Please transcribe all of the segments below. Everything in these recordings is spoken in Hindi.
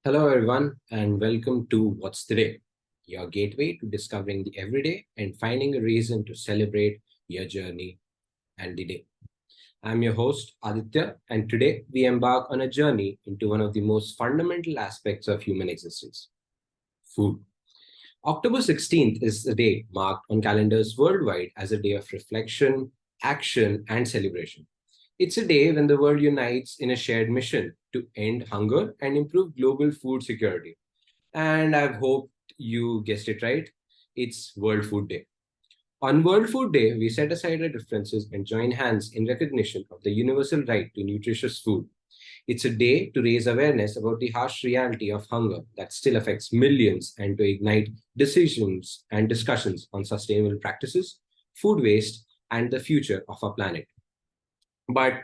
Hello, everyone, and welcome to What's the Day, your gateway to discovering the everyday and finding a reason to celebrate your journey and the day. I'm your host, Aditya, and today we embark on a journey into one of the most fundamental aspects of human existence food. October 16th is the day marked on calendars worldwide as a day of reflection, action, and celebration. It's a day when the world unites in a shared mission to end hunger and improve global food security. And I've hoped you guessed it right. It's World Food Day. On World Food Day, we set aside our differences and join hands in recognition of the universal right to nutritious food. It's a day to raise awareness about the harsh reality of hunger that still affects millions and to ignite decisions and discussions on sustainable practices, food waste, and the future of our planet. But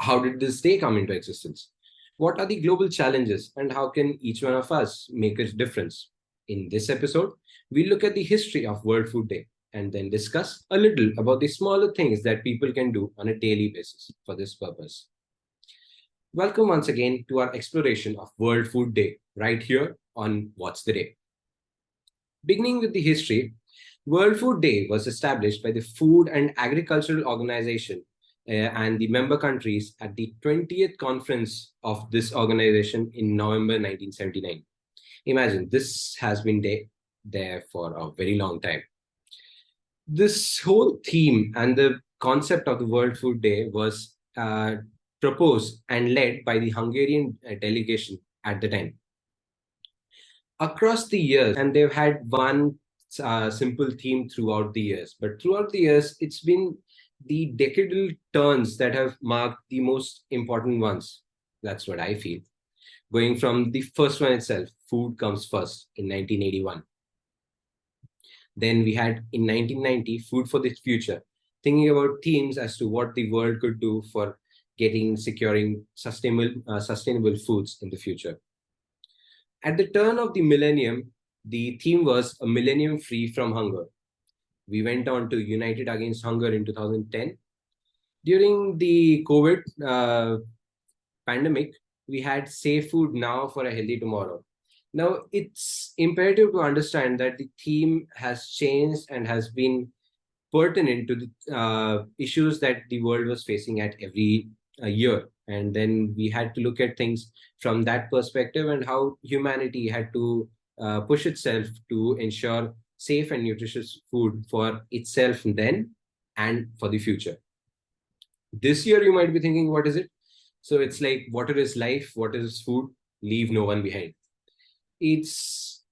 how did this day come into existence? What are the global challenges and how can each one of us make a difference? In this episode, we look at the history of World Food Day and then discuss a little about the smaller things that people can do on a daily basis for this purpose. Welcome once again to our exploration of World Food Day right here on What's the Day. Beginning with the history, World Food Day was established by the Food and Agricultural Organization and the member countries at the 20th conference of this organization in November 1979. Imagine this has been there for a very long time. This whole theme and the concept of the World Food Day was proposed and led by the Hungarian delegation at the time. Across the years, and they've had one simple theme throughout the years, but throughout the years, it's been the decadal turns that have marked the most important ones. That's what I feel. Going from the first one itself, food comes first in 1981. Then we had in 1990, Food for the Future, thinking about themes as to what the world could do for securing sustainable foods in the future. At the turn of the millennium, the theme was a millennium free from hunger. We went on to United Against Hunger in 2010. During the COVID pandemic, we had Safe Food Now for a Healthy Tomorrow. Now, it's imperative to understand that the theme has changed and has been pertinent to the issues that the world was facing at every year. And then we had to look at things from that perspective and how humanity had to push itself to ensure safe and nutritious food for itself then and for the future. This year, you might be thinking, what is it? So it's like, water is life, water is food, leave no one behind. It's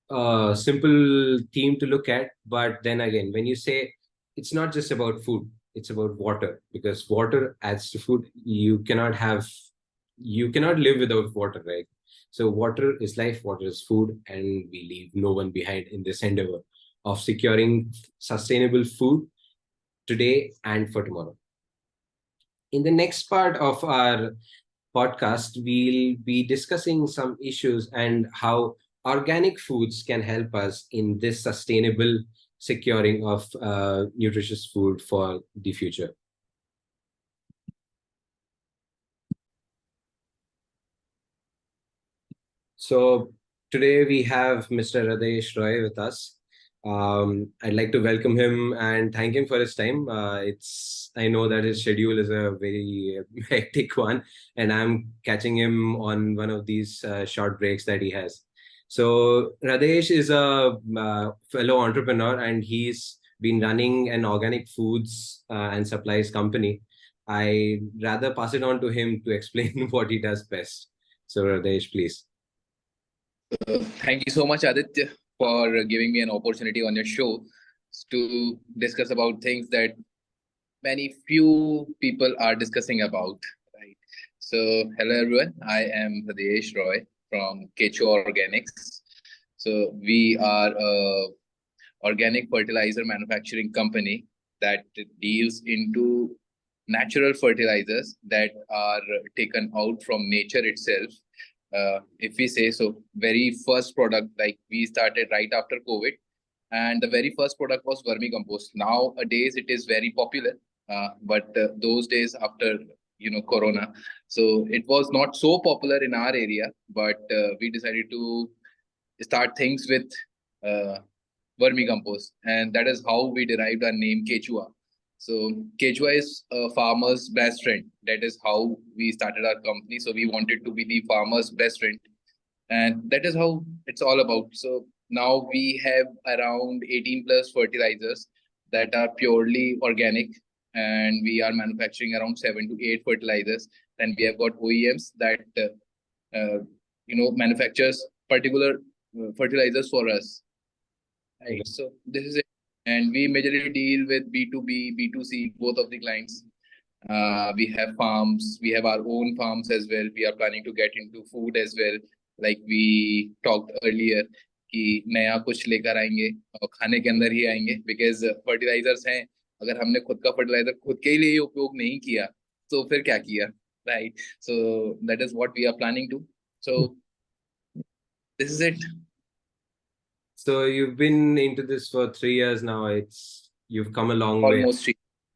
a simple theme to look at, but then again, when you say it's not just about food, it's about water, because water adds to food. You cannot live without water, right? So water is life, water is food, and we leave no one behind in this endeavor of securing sustainable food today and for tomorrow. In the next part of our podcast, we'll be discussing some issues and how organic foods can help us in this sustainable securing of nutritious food for the future. So today we have Mr. Radesh Roy with us. I'd like to welcome him and thank him for his time. I know that his schedule is a very hectic one, and I'm catching him on one of these short breaks that he has. So Radesh is a fellow entrepreneur, and he's been running an organic foods and supplies company. I rather pass it on to him to explain what he does best. So Radesh, please. Thank you so much, Aditya, for giving me an opportunity on your show to discuss about things that many few people are discussing about. Right. So, hello everyone. I am Hridesh Roy from Kecho Organics. So, we are a organic fertilizer manufacturing company that deals into natural fertilizers that are taken out from nature itself. If we say so, very first product, like we started right after COVID, and the very first product was vermicompost. Nowadays, it is very popular, but those days after Corona. So it was not so popular in our area, but we decided to start things with uh, vermicompost, and that is how we derived our name Quechua. So Quechua is a farmer's best friend. That is how we started our company. So we wanted to be the farmer's best friend, and that is how it's all about. So now we have around 18 plus fertilizers that are purely organic, and we are manufacturing around 7 to 8 fertilizers. And we have got OEMs that manufactures particular fertilizers for us. Okay. Right. So this is it. And we majorly deal with B2B, B2C, both of the clients. We have farms, we have our own farms as well. We are planning to get into food as well. Like we talked earlier कि नया कुछ लेकर आएंगे और खाने के अंदर ही आएंगे, बिकॉज फर्टिलाइजर्स हैं. अगर हमने खुद का फर्टिलाइजर खुद के लिए उपयोग नहीं किया तो फिर क्या किया, right? So that is what we are planning to. So this is it. So you've been into this for 3 years now. You've come a long way. Almost.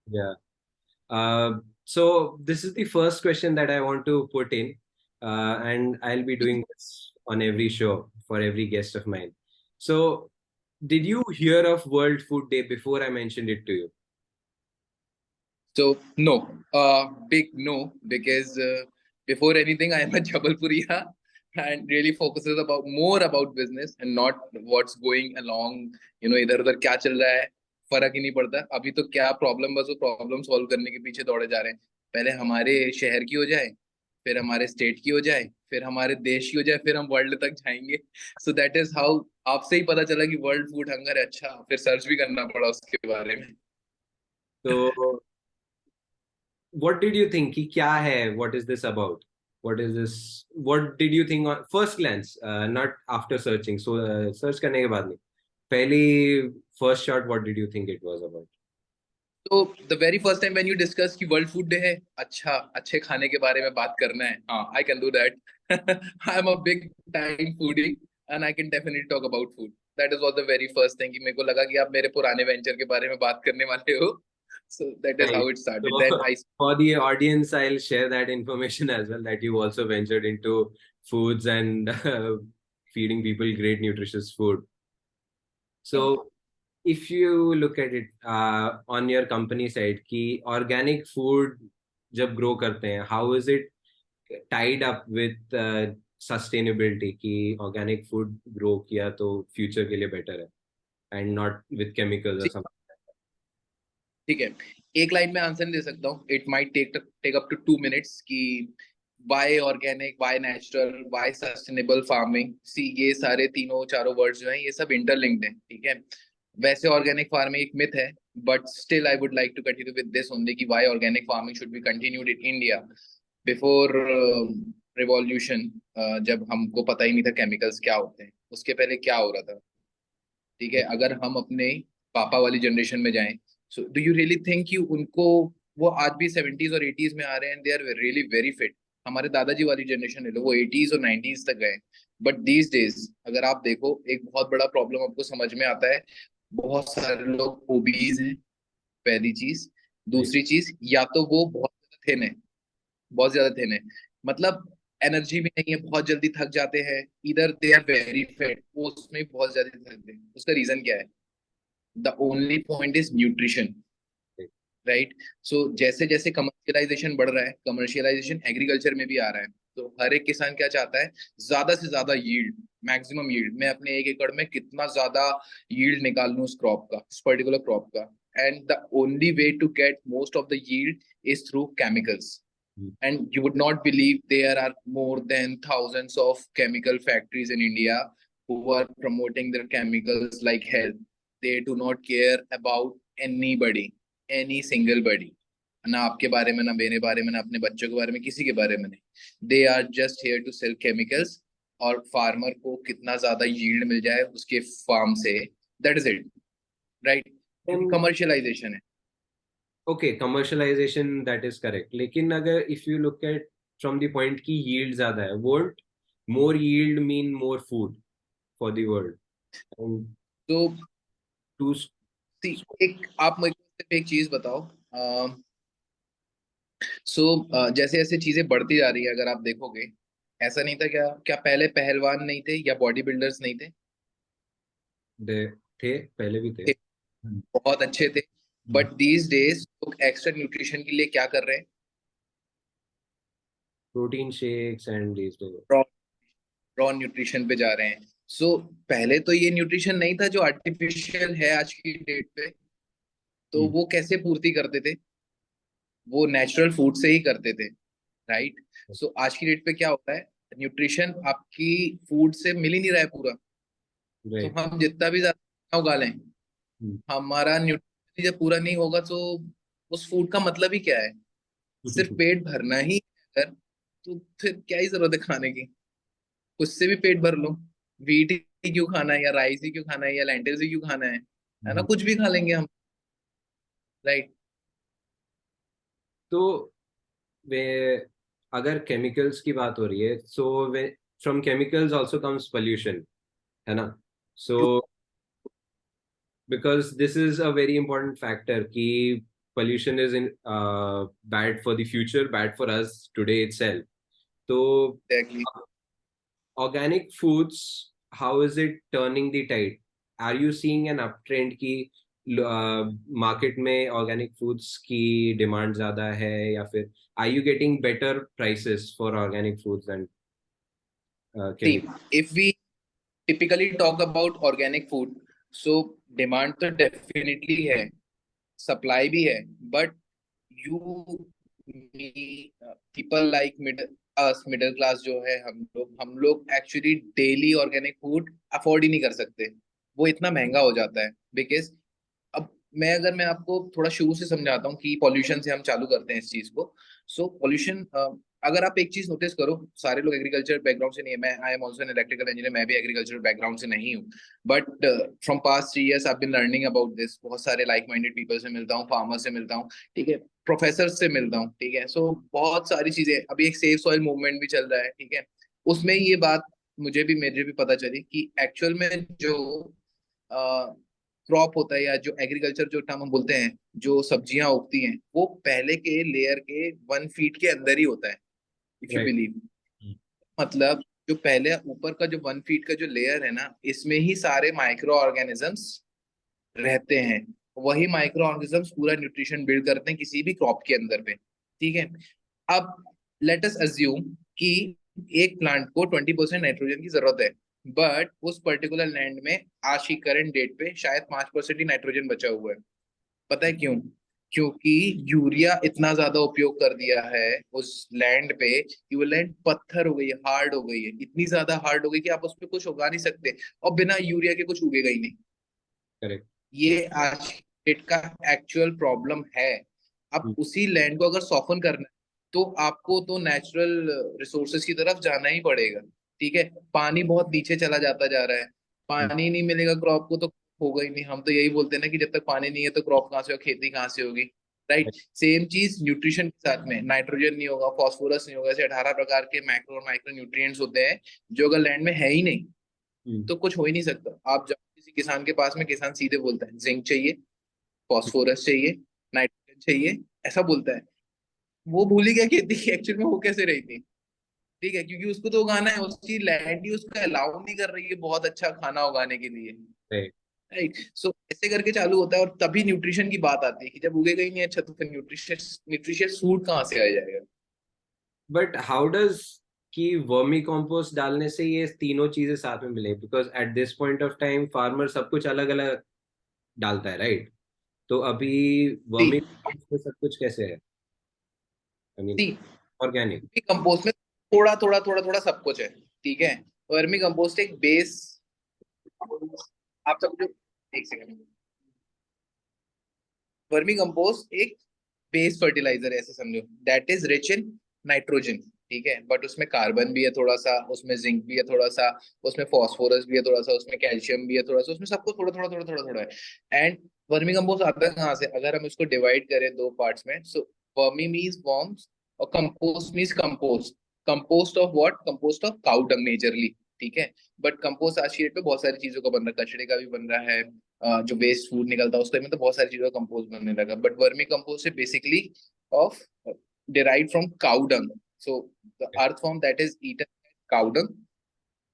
Yeah. So this is the first question that I want to put in, and I'll be doing this on every show for every guest of mine. So, did you hear of World Food Day before I mentioned it to you? So no, big no, because before anything, I am a Jabalpuriya and really focuses about more about business and not what's going along. इधर उधर क्या चल रहा है फर्क ही नहीं पड़ता. अभी तो क्या प्रॉब्लम, बस वो प्रॉब्लम सॉल्व करने के पीछे दौड़े जा रहे हैं. पहले हमारे शहर की हो जाए, फिर हमारे स्टेट की हो जाए, फिर हमारे देश की हो जाए, फिर हम वर्ल्ड तक जाएंगे. सो दैट इज हाउ आपसे ही पता चला कि वर्ल्ड फूड हंगर है. अच्छा, फिर सर्च भी करना पड़ा उसके बारे में. So, what did you think? कि क्या है? What is this about? What is this? What did you think on first glance? Not after searching. So, search करने के बाद नहीं. पहली first shot, what did you think it was about? तो the very first time when you discuss कि वर्ल्ड फूड डे है, अच्छा अच्छे खाने के बारे में बात करना है, हाँ I can do that. I am a big time foodie and I can definitely talk about food. That is was the very first thing कि मेरे को लगा कि आप मेरे पुराने वेंचर के बारे में बात करने वाले हो. So that is Right. How it started. So then I. for the audience, I'll share that information as well, that you also ventured into foods and feeding people great nutritious food. So if you look at it on your company side, कि organic food जब grow करते हैं, how is it tied up with sustainability? कि organic food grow किया तो future के लिए better है and not with chemicals or something. ठीक है, एक लाइन में आंसर नहीं दे सकता हूँ. It might take up to 2 minutes कि why organic, why natural, why sustainable farming. See ये सारे तीनों चारों वर्ड्स जो हैं ये सब इंटरलिंक्ड हैं. ठीक है, वैसे ऑर्गेनिक फार्मिंग एक मिथ है, but still I would like to continue with this only कि why organic farming should be continued in India. Before revolution, जब हमको पता ही नहीं था केमिकल्स क्या होते हैं, उसके पहले क्या हो रहा था. ठीक है, अगर हम अपने पापा वाली जनरेशन में जाएं, so do you really think कि उनको, वो आज भी 70s और 80s में आ रहे हैं, they are really very fit. हमारे दादाजी वाली जनरेशन ले लो, वो 80s और 90s तक गए. बट दीज डेज अगर आप देखो, एक बहुत बड़ा प्रॉब्लम आपको समझ में आता है. बहुत सारे लोग ओबीज हैं, पहली चीज. दूसरी चीज, या तो वो बहुत थिन है, बहुत ज्यादा थिन है, मतलब एनर्जी भी नहीं है, बहुत जल्दी थक जाते हैं. इधर दे आर वेरी फिट, वो उसमें बहुत ज्यादा थकते हैं. उसका रीजन क्या है? The only point is nutrition, right? So जैसे जैसे कमर्शियलाइजेशन बढ़ रहा है, कमर्शियलाइजेशन एग्रीकल्चर में भी आ रहा है, तो हर एक किसान क्या चाहता है? ज्यादा से ज्यादा यील्ड, मैक्सिमम यील्ड. मैं अपने 1 एकड़ में कितना ज्यादा यील्ड निकाल लूं उस क्रॉप का, उस पर्टिकुलर क्रॉप का. And the only way to get most of the yield is through chemicals. And you would not believe there are more than thousands of chemical factories in India who are promoting their chemicals like hell. They do not care about anybody, any single body. ना आपके बारे में, ना मेरे बारे में, ना अपने बच्चों के बारे में, किसी के बारे में नहीं. They are just here to sell chemicals और फार्मर को कितना ज्यादा यील्ड मिल जाए उसके फार्म से. That is it, right? Commercialisation है. Okay, commercialization, that is correct. लेकिन अगर if you look at from the point कि yield ज़्यादा है, won't more yield mean more food for the world? And तो to एक आप मुझे सिर्फ एक चीज बताओ. सो जैसे जैसे चीजें बढ़ती जा रही है, अगर आप देखोगे, ऐसा नहीं था क्या? क्या पहले पहलवान नहीं थे या बॉडी बिल्डर्स नहीं थे? दे थे, पहले भी थे। थे, बहुत अच्छे थे। बट दीज डेज लोग एक्स्ट्रा न्यूट्रिशन के लिए क्या कर रहे हैं? Protein shakes and this. Raw raw nutrition पे जा रहे हैं। सो पहले तो ये न्यूट्रिशन नहीं था जो आर्टिफिशियल है आज की डेट पे। तो वो कैसे पूर्ति करते थे? वो नेचुरल फूड से ही करते थे, राइट? सो आज की डेट पे क्या होता है? न्यूट्रिशन आपकी फूड से मिल ही नहीं रहा है पूरा। तो राइट। हम जितना भी ज्यादा उगा लें, हमारा न्यूट्रिशन जब पूरा नहीं होगा तो उस फूड का मतलब ही क्या है? सिर्फ पेट भरना ही है अगर, तो फिर क्या ही जरूरत है खाने की? कुछ से भी पेट भर लो। वीट ही क्यों खाना है, या राइस ही क्यों खाना है, या लेंटिल्स ही क्यों खाना है ना? कुछ भी खा लेंगे हम, राइट? तो वे, अगर केमिकल्स की बात हो रही है, so way from chemicals also comes pollution, है ना? So because this is a very important factor कि pollution is in bad for the future, bad for us today itself. So exactly. organic foods, how is it turning the tide? Are you seeing an uptrend की मार्केट में ऑर्गेनिक फूड्स की डिमांड ज्यादा है, या फिर are you getting better prices for organic foods and see, chemical? If we typically talk about organic food, so demand तो डेफिनेटली है, सप्लाई भी है। But you, people like middle class जो है, हम लोग actually daily organic food afford ही नहीं कर सकते। वो इतना महंगा हो जाता है। बिकॉज अब मैं आपको थोड़ा शुरू से समझाता हूँ कि पॉल्यूशन से हम चालू करते हैं इस चीज को। सो पॉल्यूशन, अगर आप एक चीज नोटिस करो, सारे लोग एग्रीकल्चर बैकग्राउंड से नहीं है। मैं I am also an electrical engineer, मैं भी एग्रीकल्चर बैकग्राउंड से नहीं हूँ। But from past 3 years I been learning about this. बहुत सारे लाइक माइंडेड पीपल से मिलता हूँ, फार्मर से मिलता हूँ, ठीक है, प्रोफेसर से मिलता हूँ, ठीक है। सो बहुत सारी चीजें, अभी एक सेफ सॉइल मूवमेंट भी चल रहा है, ठीक है। उसमें ये बात मुझे भी पता चली कि एक्चुअल में जो क्रॉप होता है, या जो एग्रीकल्चर जो टर्म हम बोलते हैं, जो सब्जियां उगती हैं, वो पहले के लेयर के 1 फीट के अंदर ही होता है, इफ यू राइट। बिलीव। मतलब जो पहले ऊपर का जो 1 फीट का जो लेयर है ना, इसमें ही सारे माइक्रो ऑर्गेनिजम्स रहते हैं। वही माइक्रो ऑर्गेनिजम्स पूरा न्यूट्रिशन बिल्ड करते हैं किसी भी क्रॉप के अंदर पे, ठीक है। अब लेट अस अज्यूम कि एक प्लांट को 20% नाइट्रोजन की जरूरत है, बट उस पर्टिकुलर लैंड में आज की करंट डेट पे शायद 5% ही नाइट्रोजन बचा हुआ है। पता है क्यों? क्योंकि यूरिया इतना ज्यादा उपयोग कर दिया है उस लैंड पे कि वो लैंड पत्थर हो गई है, हार्ड हो गई है, इतनी ज्यादा हार्ड हो गई कि आप उस पर कुछ उगा नहीं सकते, और बिना यूरिया के कुछ उगेगा ही नहीं। करेक्ट। ये आज डेट का एक्चुअल प्रॉब्लम है। अब उसी लैंड को अगर सॉफन करना है, तो आपको तो नेचुरल रिसोर्सेज की तरफ जाना ही पड़ेगा, ठीक है। पानी बहुत नीचे चला जाता जा रहा है। पानी नहीं मिलेगा क्रॉप को तो होगा ही नहीं। हम तो यही बोलते हैं ना कि जब तक पानी नहीं है तो क्रॉप कहाँ से होगी, खेती कहाँ से होगी, राइट? सेम चीज न्यूट्रिशन के साथ में, नाइट्रोजन नहीं होगा, फास्फोरस नहीं होगा, ऐसे 18 प्रकार के मैक्रो और माइक्रो न्यूट्रिएंट्स होते हैं जो अगर लैंड में है ही नहीं तो कुछ हो ही नहीं सकता। आप जाओ किसी किसान के पास में, किसान सीधे बोलता है जिंक चाहिए, फास्फोरस चाहिए, नाइट्रोजन चाहिए, ऐसा बोलता है। वो भूल ही गया खेती एक्चुअल में हो कैसे रही थी, ठीक है, क्योंकि उसको तो उगाना है, उसकी लैंड ही उसको अलाउ नहीं कर रही है बहुत अच्छा खाना उगाने के लिए, राइट। राइट? सो ऐसे करके चालू होता है, और तभी न्यूट्रिशन की बात आती है कि जब उगेगा ही नहीं अच्छा तो फिर न्यूट्रिशियस न्यूट्रिशियस फूड कहाँ से आ जाएगा? बट हाउ डज कि वर्मी कंपोस्ट डालने से ये तीनों चीजें साथ में मिले? Because at this point of time farmer सब कुछ अलग अलग डालता है, राइट? तो अभी सी वर्मी कंपोस्ट में सब कुछ कैसे है? I mean see organic. Compost में थोड़ा थोड़ा थोड़ा थोड़ा सब कुछ है, ठीक है। वर्मी कंपोस्ट एक बेस, आप सब जो, एक सेकंड, वर्मी कंपोस्ट एक बेस फर्टिलाइजर है, ऐसे समझो, that is rich in nitrogen, ठीक है। बट उसमें कार्बन भी है थोड़ा सा, उसमें जिंक भी है थोड़ा सा, उसमें फास्फोरस भी है थोड़ा सा, उसमें कैल्शियम भी है थोड़ा सा, उसमें सबको थोड़ा थोड़ा थोड़ा थोड़ा थोड़ा है। एंड वर्मी कंपोस्ट आता है कहाँ से? अगर हम इसको डिवाइड करें दो पार्ट्स में, सो वर्मी मीन्स वर्म्स, और compost means compost. Compost of what? Compost of cow dung majorly, ठीक है। बट कंपोस्ट आज की डेट पे बहुत सारी चीजों का बन रहा है, कचड़े का भी बन रहा है, जो वेस्ट फूड निकलता है उसका, मतलब बहुत सारी चीजों का कंपोस्ट बनने लगा। बट वर्मी कंपोस्ट है basically of derived from cow dung. So the earth form that is eaten cow dung,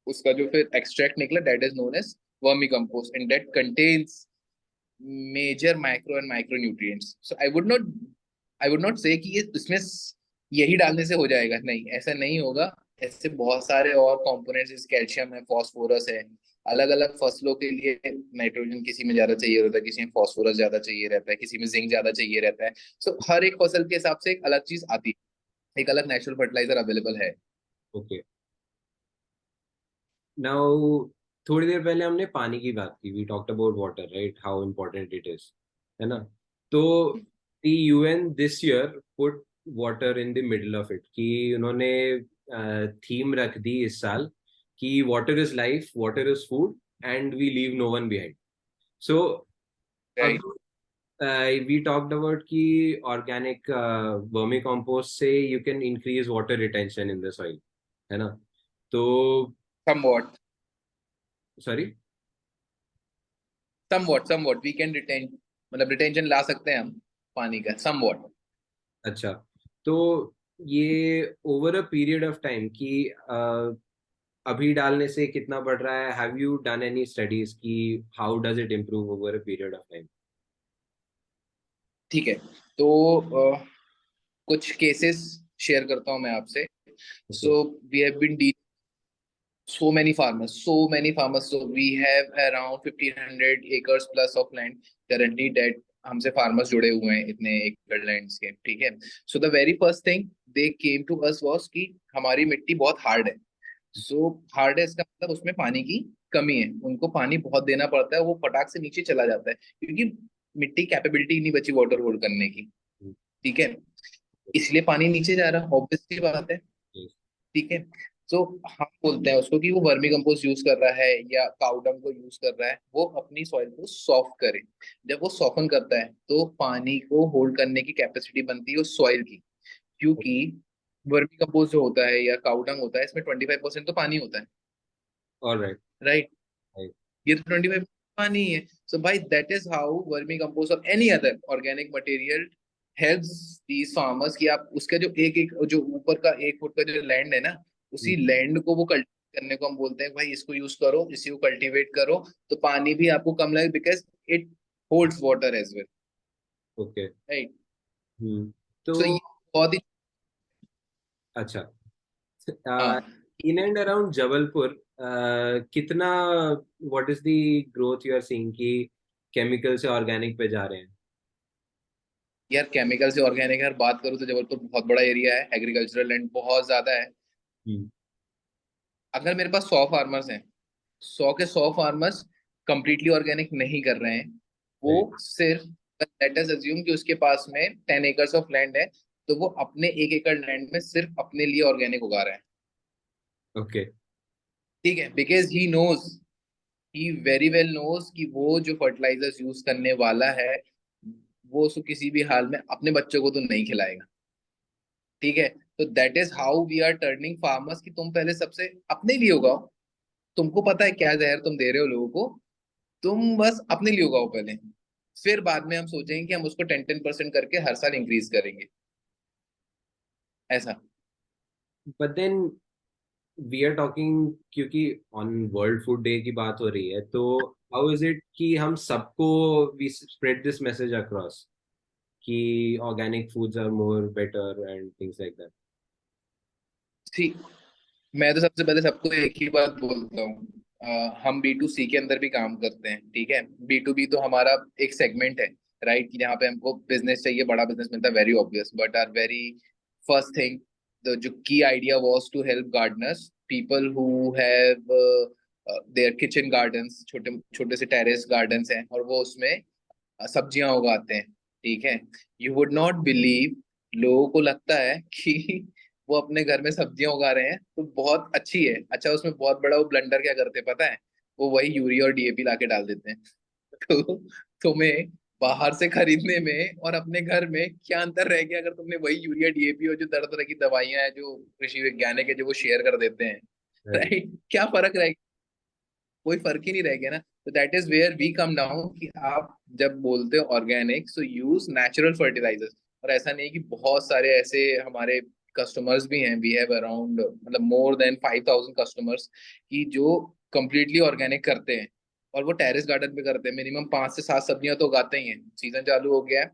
उसका जो फिर extract निकला, that is known as vermicompost, and that contains major macro and micronutrients. So I would not say कि ये इसमें यही डालने से हो जाएगा, नहीं, ऐसा नहीं होगा। ऐसे बहुत सारे और कंपोनेंट्स, जैसे कैल्शियम है, फास्फोरस है, अलग अलग फसलों के लिए नाइट्रोजन किसी में ज्यादा चाहिए रहता है, किसी में फास्फोरस ज्यादा चाहिए रहता है, किसी में जिंक ज्यादा चाहिए रहता है। सो हर एक फसल के हिसाब से एक अलग चीज आती है, एक अलग नेचुरल फर्टिलाइजर अवेलेबल है। ओके, नाउ थोड़ी देर पहले हमने पानी की बात की, we talked about water, right, how important it is, है ना? तो the UN this year put water in the middle of it, कि उन्होंने थीम रख दी इस साल कि water is life, water is food, and we leave no one behind. So right. We talked about कि ऑर्गेनिक वर्मी कंपोस्ट से you can increase water retention in the soil, है ना? तो somewhat sorry. Somewhat we can retain, मतलब रिटेंशन ला सकते हैं हम पानी का, समवॉट। अच्छा, तो ये over a period of time कि अभी डालने से कितना बढ़ रहा है, have you done any studies कि how does it improve over a period of time? ठीक है, तो कुछ केसेस शेयर करता हूं मैं आपसे। Okay. So we have been so many farmers, so we have around 1500 acres plus of land currently that हमसे फार्मर्स जुड़े हुए हैं इतने एकड़ लैंड्स के, ठीक है। So the very first thing they came to us was कि हमारी मिट्टी बहुत हार्ड है। सो हार्ड है इसका मतलब उसमें पानी की कमी है, उनको पानी बहुत देना पड़ता है, वो फटाक से नीचे चला जाता है क्योंकि मिट्टी कैपेबिलिटी नहीं बची वाटर होल्ड करने की, ठीक है। इसलिए पानी नीचे जा रहा है, ऑब्वियस सी बात है, ठीक है। तो हम बोलते हैं उसको कि वो वर्मी कंपोस्ट यूज कर रहा है या काउडंग को यूज कर रहा है, वो अपनी सॉइल को सॉफ्ट करे। जब वो सॉफ्टन करता है तो पानी को होल्ड करने की कैपेसिटी बनती है उस सॉइल की, क्योंकि वर्मी कंपोस्ट जो होता है या काउडंग होता है, इसमें 25% तो पानी होता है, ऑलराइट। राइट। ये तो 25 पानी ही है। सो भाई that is how vermicompost और any other organic material helps these farmers, कि आप उसका जो एक एक जो ऊपर का 1 फुट का जो लैंड है ना, उसी लैंड को वो कल्टीवेट करने को हम बोलते हैं भाई इसको यूज करो, इसी को कल्टीवेट करो, तो पानी भी आपको कम लगे because it holds water as well, okay. Right. तो सो ये बहुत ही, अच्छा, हाँ इन एंड अराउंड जबलपुर कितना, what is the growth you are seeing कि केमिकल से ऑर्गेनिक पे जा रहे हैं? यार, केमिकल से ऑर्गेनिक यार बात करूँ तो जबलपुर बहुत बड़ा एरिया है, एग्रीकल्चरल लैंड बहुत ज्यादा है। हम्म। अगर मेरे पास 100 फार्मर्स हैं, 100 के 100 फार्मर्स कंप्लीटली ऑर्गेनिक नहीं कर रहे हैं, वो राइट। सिर्फ, लेट अस अज्यूम कि उसके पास में 10 एकर्स ऑफ लैंड है, तो वो अपने 1 एकड़ लैंड में सिर्फ अपने लिए ऑर्गेनिक उगा रहा है, ओके। ठीक है। Because he knows, he very well knows कि वो जो फर्टिलाइजर्स यूज करने वाला है, वो उसको किसी भी हाल में अपने बच्चों को तो नहीं खिलाएगा, ठीक है। तो that is how we are turning farmers, कि तुम पहले सबसे अपने लिए उगाओ, तुमको पता है क्या जहर तुम दे रहे हो लोगों को, तुम बस अपने लिए उगाओ पहले, फिर बाद में हम सोचेंगे कि हम उसको 10-10% करके हर साल इंक्रीज करेंगे, ऐसा। But then we are talking, क्योंकि ऑन वर्ल्ड फूड डे की बात हो रही है, तो हाउ इज इट कि हम सबको we spread this message across कि organic foods are more better and things like that? ठीक, मैं तो सबसे पहले सबको एक ही बात बोलता हूँ, हम B2C के अंदर भी काम करते हैं, ठीक है। B2B तो हमारा एक सेगमेंट है, राइट, कि जहाँ पे हमको बिजनेस चाहिए, बड़ा बिजनेस मिलता है, very obvious, but our very first thing, the जो की idea was to help gardeners, people who have their kitchen gardens, छोटे छोटे से टेरेस गार्डन्स हैं, और वो उसमें सब्जियां उगाते हैं, ठीक है। यू वुड नॉट बिलीव, लोगों को लगता है कि वो अपने घर में सब्जियां उगा रहे हैं तो बहुत अच्छी है, अच्छा उसमें बहुत बड़ा वो ब्लंडर क्या करते हैं पता है, वो वही यूरिया और DAP ला के डाल देते हैं। तो तुम्हें बाहर से खरीदने में और अपने घर में क्या अंतर रह गया, अगर तुमने वही यूरिया DAP और जो तरह तरह की दवाइयां हैं जो कृषि वैज्ञानिक है जो वो शेयर कर देते हैं, राइट, क्या फर्क रह, कोई फर्क ही नहीं रह गया ना। तो that is where we come down, कि आप जब बोलते हो organic, so use natural fertilizers. और ऐसा नहीं कि बहुत सारे ऐसे हमारे कस्टमर्स भी हैं, वी हैव अराउंड मतलब मोर देन 5,000 कस्टमर्स की जो कंप्लीटली ऑर्गेनिक करते हैं, और वो टेरेस गार्डन पे करते हैं। मिनिमम 5 से 7 सब्जियां तो उगाते ही हैं। सीजन चालू हो गया है।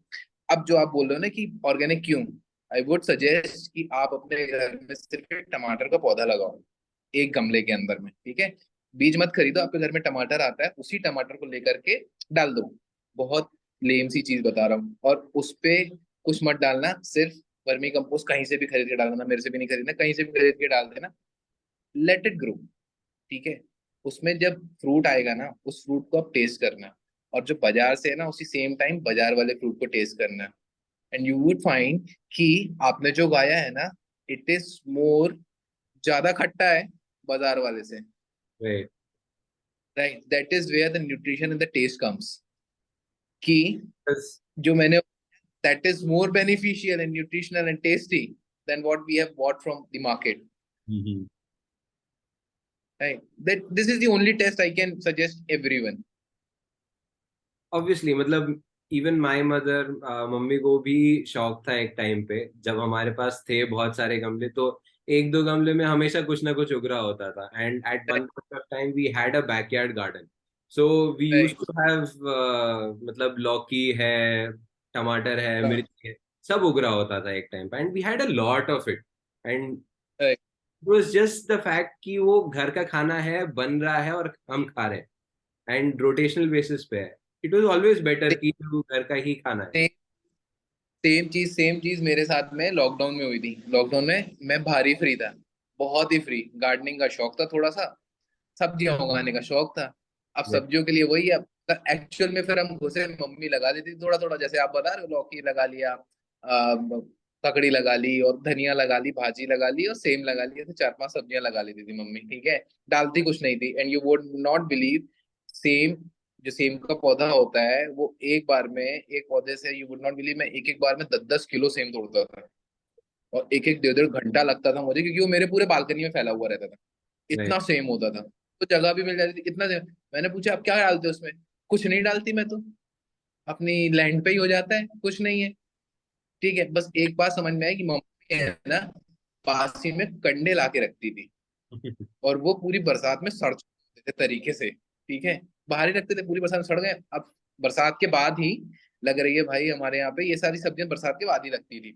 अब जो आप बोल रहे हो ना कि ऑर्गेनिक क्यों, आई वुड सजेस्ट कि आप अपने घर में सिर्फ एक टमाटर का पौधा लगाओ, एक गमले के अंदर में, ठीक है। बीज मत खरीदो, आपके घर में टमाटर आता है, उसी टमाटर को लेकर के डाल दो। बहुत लेम सी चीज बता रहा हूँ। और उस पे कुछ मत डालना, सिर्फ वर्मी कंपोस्ट कहीं से भी खरीद के डालना, मेरे से भी नहीं खरीदना, कहीं से भी खरीद के डाल देना। लेट इट ग्रो, ठीक है। उसमें जब फ्रूट आएगा ना, उस फ्रूट को आप टेस्ट करना, और जो बाजार से है ना, उसी सेम टाइम बाजार वाले फ्रूट को टेस्ट करना। एंड यू वुड फाइंड कि आपने जो गाया है ना, इट इज मोर ज्यादा खट्टा है बाजार वाले से। Right. Right, that is where the nutrition and the taste comes, कि Yes. जो मैंने, that is more beneficial and nutritional and tasty than what we have bought from the market. Mhm. Right, that this is the only taste I can suggest everyone. Obviously, मतलब इवन माय मदर, मम्मी को भी शौक था एक टाइम पे, जब हमारे पास थे बहुत सारे गमले, तो एक दो गमले में हमेशा कुछ ना कुछ उग रहा होता था। And at one point of time we had a backyard garden, so we used right, to have, मतलब लौकी है, टमाटर है, मिर्ची है, सब उग रहा होता था एक टाइम पे, and we had a lot of it. And right. It was just the fact कि वो घर का खाना है, बन रहा है और हम खा रहे हैं, एंड रोटेशनल बेसिस पे है। इट वाज ऑलवेज बेटर कि जो घर का ही खाना है। सेम चीज मेरे साथ में लॉकडाउन में हुई थी। लॉकडाउन में मैं भारी फ्री था, बहुत ही फ्री। गार्डनिंग का शौक था थोड़ा सा, सब्जियां उगाने का शौक था। अब सब्जियों के लिए वही है। एक्चुअल में फिर हम घुसे, मम्मी लगा देती थी थोड़ा थोड़ा, जैसे आप बता रहे हो, लौकी लगा लिया, ककड़ी लगा ली, और धनिया लगा ली, भाजी लगा ली, और सेम लगा ली। ऐसे 4-5 सब्जियां लगा लेती थी मम्मी, ठीक है। डालती कुछ नहीं थी। And you would not believe, same, जो सेम का पौधा होता है, वो एक बार में, एक पौधे से, यू वुड नॉट बिलीव, मैं एक एक बार में 10-10 किलो सेम तोड़ता था। और एक एक 1.5-1.5 घंटा लगता था मुझे, क्योंकि वो मेरे पूरे बालकनी में फैला हुआ रहता था। राइट। इतना सेम होता था, तो जगह भी मिल जाती थी, इतना सेम। मैंने पूछा आप क्या डालते हो उसमें? कुछ नहीं डालती मैं तो, अपनी लैंड पे ही हो जाता है, कुछ नहीं है। ठीक है, बस एक बात समझ में आई कि मम्मी है ना, पास ही में कंडे ला के रखती थी, और वो पूरी बरसात में सड़ चुके थे तरीके से, ठीक है। बाहर ही रखते थे, पूरी बरसात में सड़ गए। अब बरसात के बाद ही लग रही है भाई, हमारे यहाँ पे ये सारी सब्जियां बरसात के बाद ही लगती थी,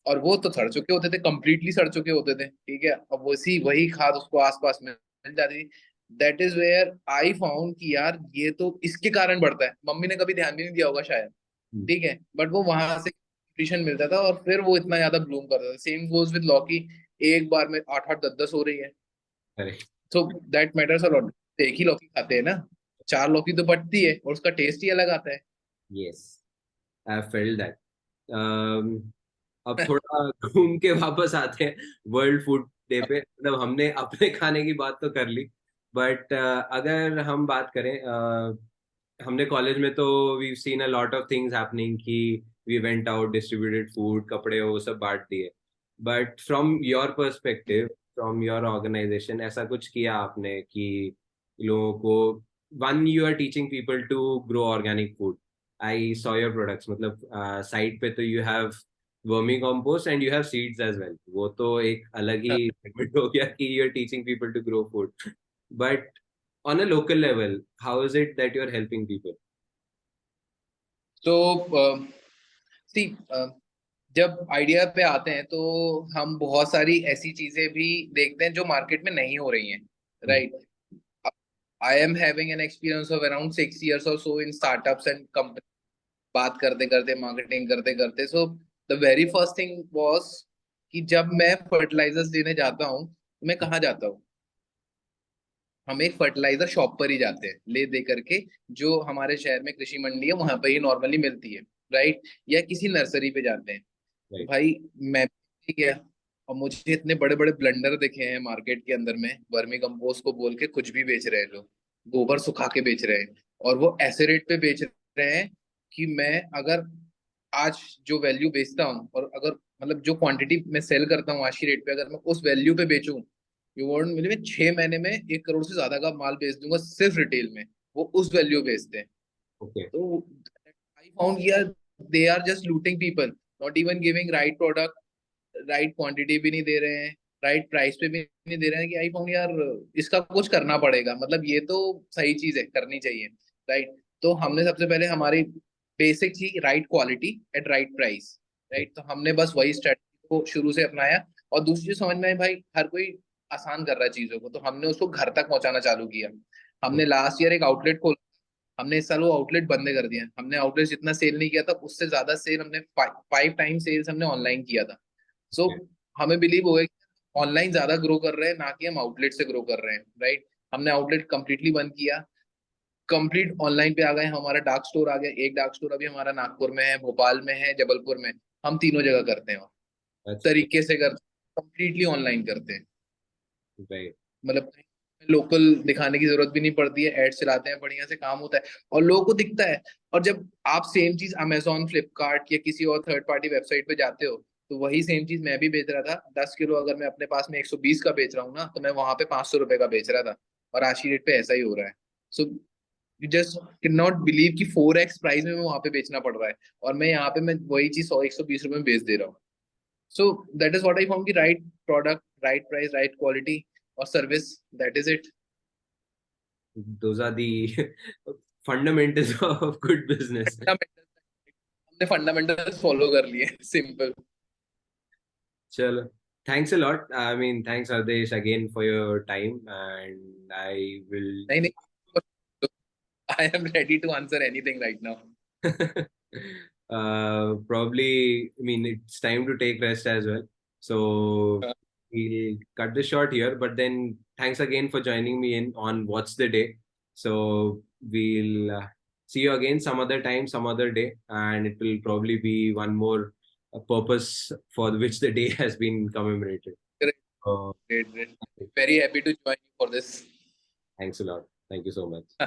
और वो तो सड़ चुके होते थे, कंप्लीटली सड़ चुके होते थे, ठीक है। अब वैसी वही खाद उसको आसपास में मिल जाती थी। That is where I found कि यार ये तो इसके कारण बढ़ता है। मम्मी ने कभी ध्यान भी नहीं दिया होगा शायद, ठीक है, बट वो वहां से न्यूट्रिशन मिलता था, और फिर वो इतना ज्यादा ब्लूम करता था। सेम गोज विद लौकी, एक बार में 8-8 10-10 हो रही है। Correct. So that matters a lot. एक ही लौकी खाते हैं ना, 4 लौकी तो बढ़ती है, और उसका टेस्ट ही अलग आता है। Yes, I felt that. अब थोड़ा घूम के वापस आते हैं वर्ल्ड फूड डे पे। मतलब हमने अपने खाने की बात तो कर ली, बट अगर हम बात करें, हमने कॉलेज में तो we seen a lot of things happening कि we went out, distributed food, कपड़े वो सब बांट दिए। But from your perspective, from your organisation, ऐसा कुछ किया आपने कि लोगों को, one, you are teaching people to grow organic food. I saw your products, मतलब साइट पे तो यू हैव वर्मी compost and you have seeds as well, वो तो एक अलग ही segment हो गया कि you're teaching people to grow food, but on a local level, how is it that you're helping people? तो सी, जब आइडिया पे आते हैं तो हम बहुत सारी ऐसी चीजें भी देखते हैं जो मार्केट में नहीं हो रही हैं, Hmm. Right. I am having an experience of around 6 years और सो इन स्टार्टअप्स एंड कंपनी। बात करते करते, मार्केटिंग करते करते, सो the very first thing was कि जब मैं फर्टिलाइजर्स लेने जाता हूँ, तो मैं कहाँ जाता हूँ? हम एक फर्टिलाइजर शॉप पर ही जाते हैं ले दे करके, जो हमारे शहर में कृषि मंडी है वहां पर ही नॉर्मली मिलती है, राइट। या किसी नर्सरी पे जाते हैं। तो Right. भाई मैं भी गया, और मुझे इतने बड़े बड़े ब्लंडर दिखे हैं मार्केट के अंदर में, वर्मी कंपोस्ट को बोल के कुछ भी बेच रहे हैं लोग, गोबर सुखा के बेच रहे हैं, और वो ऐसे रेट पे बेच रहे हैं कि मैं अगर आज जो वैल्यू बेचता हूँ, और अगर मतलब जो क्वांटिटी मैं सेल करता हूँ आज की रेट पे, अगर मैं उस वैल्यू पे बेचूं, यू वांट मिले, मैं 6 महीने में 1 करोड़ से ज्यादा का माल बेच दूंगा सिर्फ रिटेल में। वो उस वैल्यू बेचते हैं। Okay. तो आई फाउंड यार, they are just looting people. Not even giving right product, right quantity भी नहीं दे रहे हैं, राइट प्राइस पे भी नहीं दे रहे हैं कि आई फोन यार इसका कुछ करना पड़ेगा, मतलब ये तो सही चीज है, करनी चाहिए, राइट। तो हमने सबसे पहले हमारी बेसिक थी right quality eight right price, right. तो हमने बस वही स्ट्रेटजी को शुरू से अपनाया। और दूसरी चीज समझ में आई भाई, हर कोई आसान कर रहा है चीजों को, तो हमने उसको घर तक पहुंचाना चालू किया। हमने लास्ट ईयर एक आउटलेट खोला, हमने इस साल वो आउटलेट बंद कर दिया। हमने आउटलेट जितना सेल नहीं किया था उससे ज्यादा सेल हमने 5 टाइम सेल्स हमने ऑनलाइन किया था। सो हमें बिलीव हो गया कि ऑनलाइन ज्यादा ग्रो कर रहे हैं, ना कि हम आउटलेट से ग्रो कर रहे हैं, राइट। हमने आउटलेट कंप्लीटली बंद किया, कंप्लीट ऑनलाइन पे आ गए। हमारा डार्क स्टोर आ गया, एक डार्क स्टोर अभी हमारा नागपुर में है, भोपाल में है, जबलपुर में। हम तीनों जगह करते हैं, That's good. तरीके से करते हैं, कंप्लीटली ऑनलाइन करते हैं। Right. मतलब लोकल दिखाने की जरूरत भी नहीं पड़ती है, एड चलाते हैं, बढ़िया से काम होता है और लोगों को दिखता है। और जब आप सेम चीज अमेजोन, फ्लिपकार्ट या किसी और थर्ड पार्टी वेबसाइट पे जाते हो, तो वही सेम चीज मैं भी बेच रहा था। 10 किलो अगर मैं अपने पास में 120 का बेच रहा हूँ ना, तो मैं वहां पे 500 रुपए का बेच रहा था। और आज की डेट पे ऐसा ही हो रहा है। So you just can not believe कि 4x प्राइस में मैं वहां पे बेचना पड़ रहा है, और मैं यहाँ पे मैं वही चीज 100 120 रुपए में बेच दे रहा हूँ। So that is what I found, कि right product, right price, right quality और service, that is it. Those are the fundamentals of good business. हमने फंडामेंटल्स फॉलो कर लिए, simple. Chalo. Thanks a lot. I mean, thanks Ardesh again for your time, and I will. नहीं नहीं, I am ready to answer anything right now. Probably, I mean, it's time to take rest as well. So we'll cut this short here, but then thanks again for joining me in on What's the Day. So we'll see you again some other time, some other day, and it will probably be one more purpose for which the day has been commemorated. Uh, Great, great, very happy to join you for this। Thanks a lot. Thank you so much.